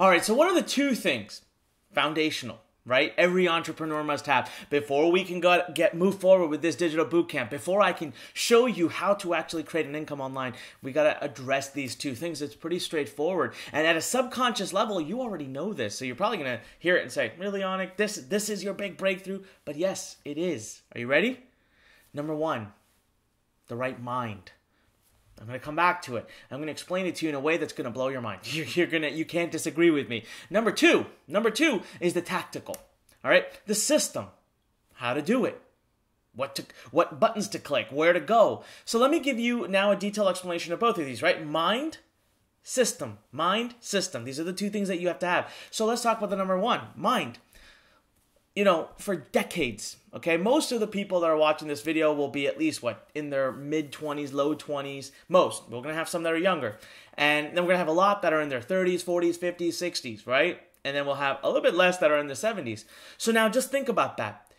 All right, so what are the two things? Foundational, right? Every entrepreneur must have before we can move forward with this digital bootcamp, before I can show you how to actually create an income online, we got to address these two things. It's pretty straightforward. And at a subconscious level, you already know this. So you're probably going to hear it and say, really, Onik, this is your big breakthrough? But yes, it is. Are you ready? Number one, the right mind. I'm going to come back to it. I'm going to explain it to you in a way that's going to blow your mind. You can't disagree with me. Number two is the tactical. All right, the system, how to do it, what buttons to click, where to go. So let me give you now a detailed explanation of both of these. Right, mind, system. These are the two things that you have to have. So let's talk about the number one, mind. You know, for decades, okay, most of the people that are watching this video will be at least, in their mid-20s, low 20s, most. We're going to have some that are younger. And then we're going to have a lot that are in their 30s, 40s, 50s, 60s, right? And then we'll have a little bit less that are in the 70s. So now just think about that.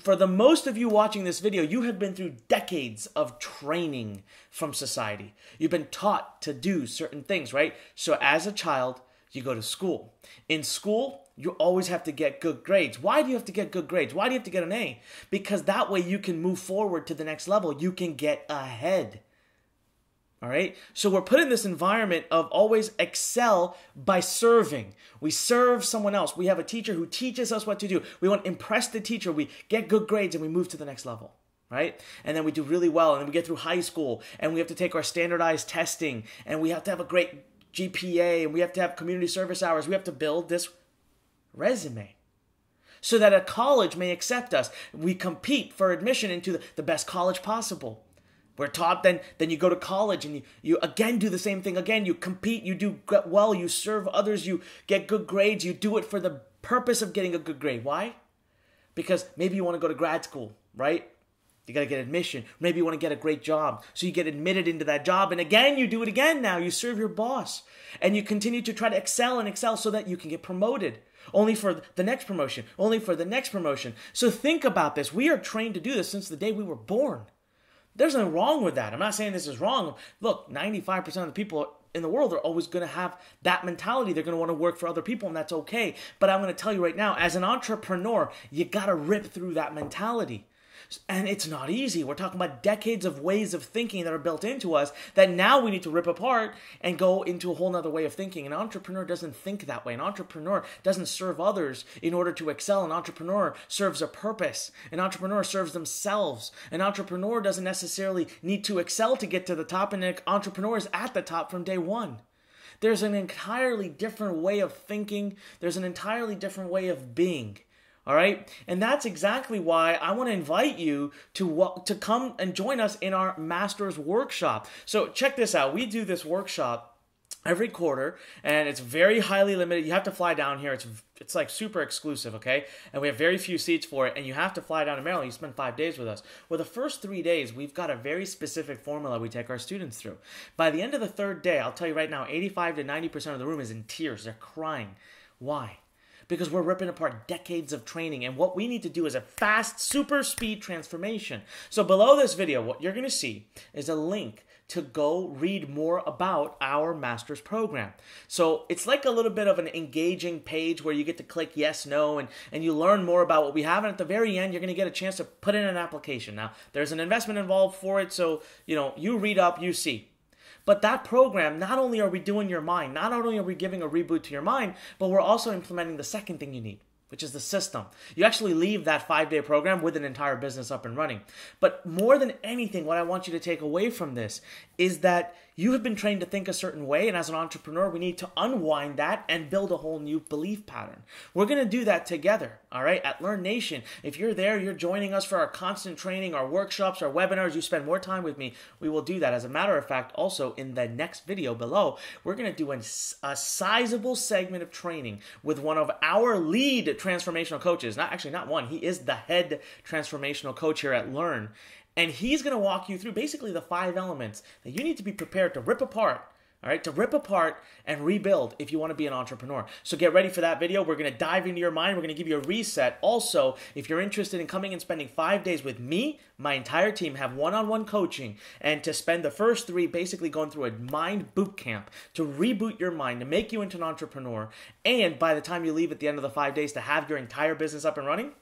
For the most of you watching this video, you have been through decades of training from society. You've been taught to do certain things, right? So as a child, you go to school. In school, you always have to get good grades. Why do you have to get good grades? Why do you have to get an A? Because that way you can move forward to the next level. You can get ahead. All right? So we're put in this environment of always excel by serving. We serve someone else. We have a teacher who teaches us what to do. We want to impress the teacher. We get good grades and we move to the next level. Right? And then we do really well. And then we get through high school and we have to take our standardized testing and we have to have a great GPA and we have to have community service hours. We have to build this resume so that a college may accept us. We compete for admission into the best college possible. We're taught then you go to college and you again do the same thing again. You compete, you do well, you serve others, you get good grades, you do it for the purpose of getting a good grade. Why? Because maybe you want to go to grad school, right? You got to get admission. Maybe you want to get a great job. So you get admitted into that job. And again, you do it again now. You serve your boss. And you continue to try to excel so that you can get promoted. Only for the next promotion. Only for the next promotion. So think about this. We are trained to do this since the day we were born. There's nothing wrong with that. I'm not saying this is wrong. Look, 95% of the people in the world are always going to have that mentality. They're going to want to work for other people, and that's okay. But I'm going to tell you right now, as an entrepreneur, you got to rip through that mentality. And it's not easy. We're talking about decades of ways of thinking that are built into us that now we need to rip apart and go into a whole nother way of thinking. An entrepreneur doesn't think that way. An entrepreneur doesn't serve others in order to excel. An entrepreneur serves a purpose. An entrepreneur serves themselves. An entrepreneur doesn't necessarily need to excel to get to the top, and an entrepreneur is at the top from day one. There's an entirely different way of thinking. There's an entirely different way of being. All right? And that's exactly why I want to invite you to come and join us in our Masters Workshop. So check this out. We do this workshop every quarter, and it's very highly limited. You have to fly down here. It's like super exclusive, okay? And we have very few seats for it, and you have to fly down to Maryland. You spend 5 days with us. Well, the first 3 days, we've got a very specific formula we take our students through. By the end of the third day, I'll tell you right now, 85 to 90% of the room is in tears. They're crying. Why? Because we're ripping apart decades of training, and what we need to do is a fast, super speed transformation. So below this video, what you're going to see is a link to go read more about our master's program. So it's like a little bit of an engaging page where you get to click yes, no, and you learn more about what we have. And at the very end, you're going to get a chance to put in an application. Now, there's an investment involved for it, so you read up, you see. But that program, not only are we doing your mind, not only are we giving a reboot to your mind, but we're also implementing the second thing you need, which is the system. You actually leave that 5-day program with an entire business up and running. But more than anything, what I want you to take away from this is that you have been trained to think a certain way, and as an entrepreneur, we need to unwind that and build a whole new belief pattern. We're going to do that together, all right, at Learn Nation. If you're there, you're joining us for our constant training, our workshops, our webinars, you spend more time with me, we will do that. As a matter of fact, also in the next video below, we're going to do a sizable segment of training with one of our lead transformational coaches. Not one, he is the head transformational coach here at Learn. And he's going to walk you through basically the 5 elements that you need to be prepared to rip apart All right, to rip apart and rebuild if you want to be an entrepreneur. So get ready for that video. We're going to dive into your mind. We're going to give you a reset. Also, if you're interested in coming and spending 5 days with me, my entire team have one-on-one coaching, and to spend the first 3 basically going through a mind boot camp to reboot your mind, to make you into an entrepreneur, and by the time you leave at the end of the 5 days to have your entire business up and running,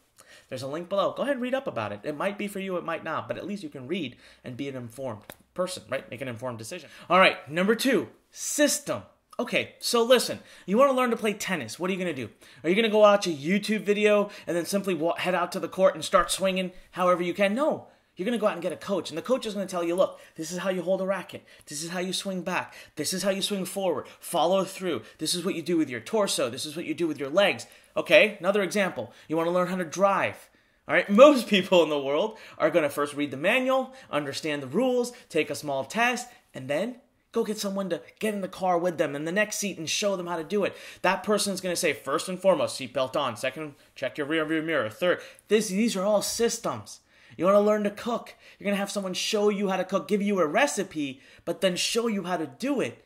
there's a link below. Go ahead and read up about it. It might be for you, it might not, but at least you can read and be an informed person, right? Make an informed decision. All right, number 2, system. Okay, so listen, you want to learn to play tennis. What are you going to do? Are you going to go watch a YouTube video and then simply head out to the court and start swinging however you can? No. You're going to go out and get a coach, and the coach is going to tell you, look, this is how you hold a racket. This is how you swing back. This is how you swing forward. Follow through. This is what you do with your torso. This is what you do with your legs. Okay, another example. You want to learn how to drive. All right, most people in the world are going to first read the manual, understand the rules, take a small test, and then go get someone to get in the car with them in the next seat and show them how to do it. That person is going to say, first and foremost, seatbelt on. Second, check your rear view mirror. Third, these are all systems. You want to learn to cook. You're going to have someone show you how to cook, give you a recipe, but then show you how to do it.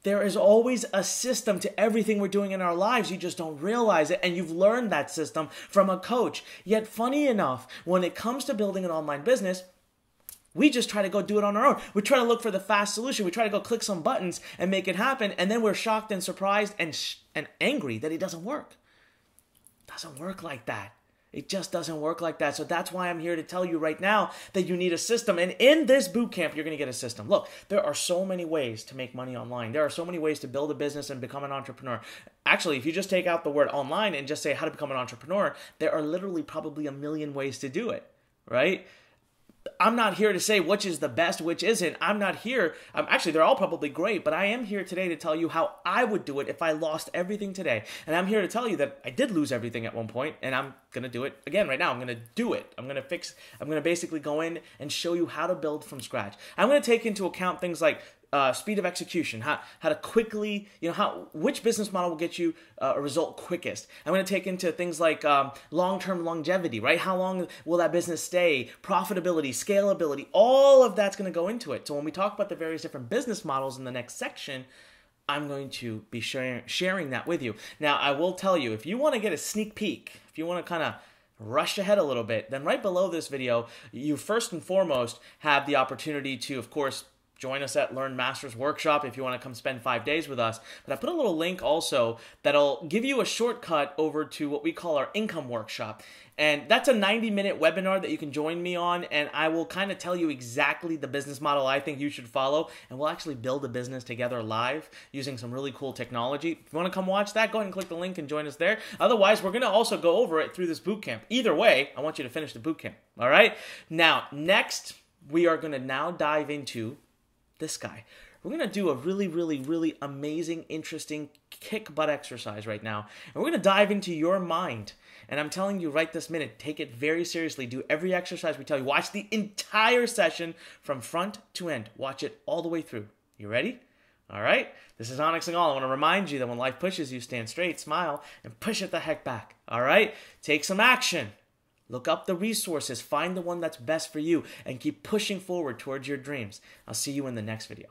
There is always a system to everything we're doing in our lives. You just don't realize it, and you've learned that system from a coach. Yet, funny enough, when it comes to building an online business, we just try to go do it on our own. We try to look for the fast solution. We try to go click some buttons and make it happen, and then we're shocked and surprised and angry that it doesn't work. It doesn't work like that. It just doesn't work like that. So that's why I'm here to tell you right now that you need a system. And in this boot camp, you're going to get a system. Look, there are so many ways to make money online. There are so many ways to build a business and become an entrepreneur. Actually, if you just take out the word online and just say how to become an entrepreneur, there are literally probably a million ways to do it, right? I'm not here to say which is the best, which isn't. I'm not here. Actually, they're all probably great, but I am here today to tell you how I would do it if I lost everything today. And I'm here to tell you that I did lose everything at one point, and I'm going to do it again right now. I'm going to do it. I'm going to basically go in and show you how to build from scratch. I'm going to take into account things like speed of execution, how to quickly, which business model will get you a result quickest. I'm going to take into things like long-term longevity, right? How long will that business stay? Profitability, scalability, all of that's going to go into it. So when we talk about the various different business models in the next section, I'm going to be sharing that with you. Now, I will tell you, if you want to get a sneak peek, if you want to kind of rush ahead a little bit, then right below this video, you first and foremost have the opportunity to, of course, join us at Learn Masters Workshop if you want to come spend 5 days with us. But I put a little link also that'll give you a shortcut over to what we call our income workshop. And that's a 90-minute webinar that you can join me on, and I will kind of tell you exactly the business model I think you should follow, and we'll actually build a business together live using some really cool technology. If you want to come watch that, go ahead and click the link and join us there. Otherwise, we're going to also go over it through this boot camp. Either way, I want you to finish the boot camp, all right? Now, next, we are going to now dive into this guy. We're going to do a really, really, really amazing, interesting kick butt exercise right now. And we're going to dive into your mind. And I'm telling you right this minute, take it very seriously. Do every exercise we tell you. Watch the entire session from front to end. Watch it all the way through. You ready? All right. This is Onyx and all. I want to remind you that when life pushes you, stand straight, smile, and push it the heck back. All right? Take some action. Look up the resources, find the one that's best for you, and keep pushing forward towards your dreams. I'll see you in the next video.